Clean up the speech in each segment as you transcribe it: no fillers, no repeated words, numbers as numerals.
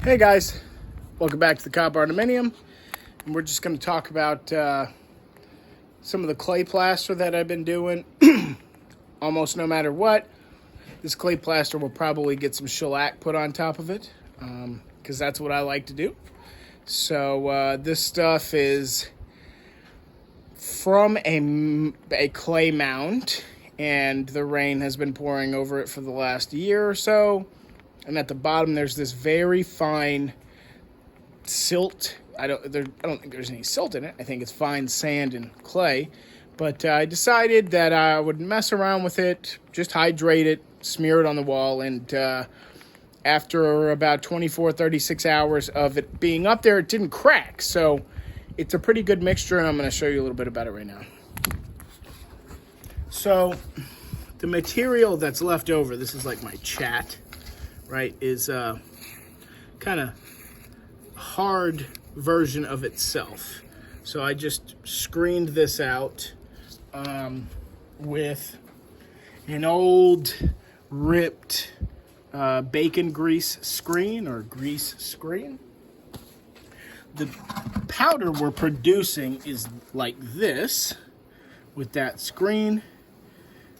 Hey guys, welcome back to the Barndominium, and we're just going to talk about some of the clay plaster that I've been doing. Almost no matter what, this clay plaster will probably get some shellac put on top of it, because that's what I like to do. So this stuff is from a clay mound, and the rain has been pouring over it for the last year or so. And at the bottom, there's this very fine silt. I don't think there's any silt in it. I think it's fine sand and clay. But I decided that I would mess around with it, just hydrate it, smear it on the wall. And after about 24, 36 hours of it being up there, it didn't crack. So it's a pretty good mixture, and I'm going to show you a little bit about it right now. So the material that's left over, this is like my chat, right, is kind of hard version of itself. So I just screened this out with an old ripped bacon grease screen or grease screen. The powder we're producing is like this with that screen.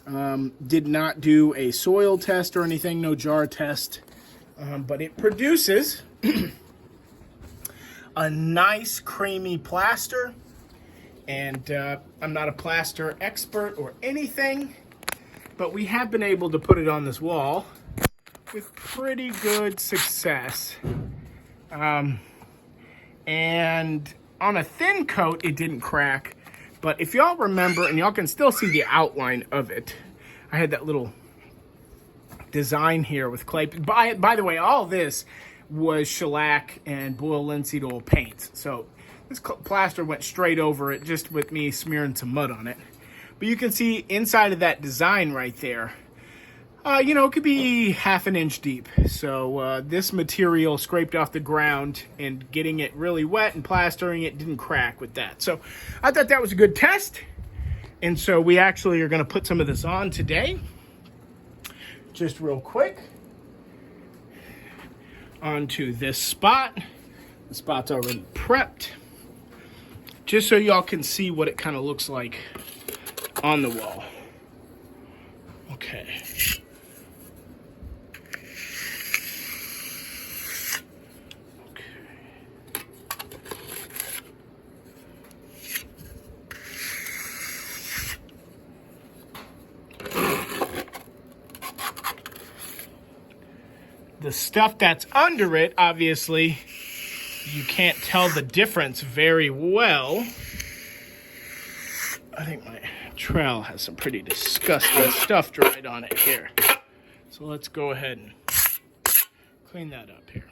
Did not do a soil test or anything, no jar test, but it produces a nice creamy plaster. And I'm not a plaster expert or anything, but we have been able to put it on this wall with pretty good success. And on a thin coat, it didn't crack. But if y'all remember, and y'all can still see the outline of it, I had that little design here with clay. By the way, all this was shellac and boiled linseed oil paint. So this plaster went straight over it just with me smearing some mud on it. But you can see inside of that design right there, it could be half an inch deep. So this material scraped off the ground, and getting it really wet and plastering it didn't crack with that. So I thought that was a good test. And so we actually are going to put some of this on today. Just real quick. Onto this spot. The spot's already prepped. Just so y'all can see what it kind of looks like on the wall. Okay. The stuff that's under it, obviously, you can't tell the difference very well. I think my trowel has some pretty disgusting stuff dried on it here. So let's go ahead and clean that up here.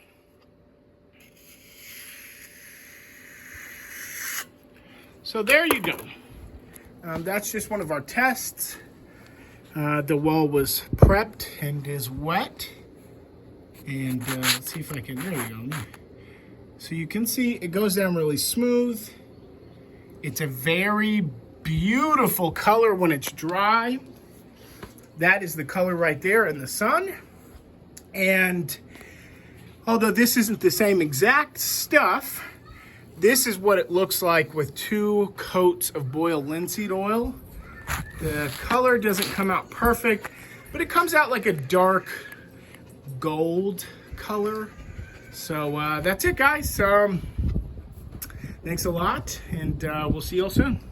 So there you go. That's just one of our tests. The wall was prepped and is wet. And let's see if I can, there we go. So you can see it goes down really smooth. It's a very beautiful color when it's dry. That is the color right there in the sun. And although this isn't the same exact stuff, this is what it looks like with 2 coats of boiled linseed oil. The color doesn't come out perfect, but it comes out like a dark gold color. So that's it, guys. Thanks a lot, and we'll see you all soon.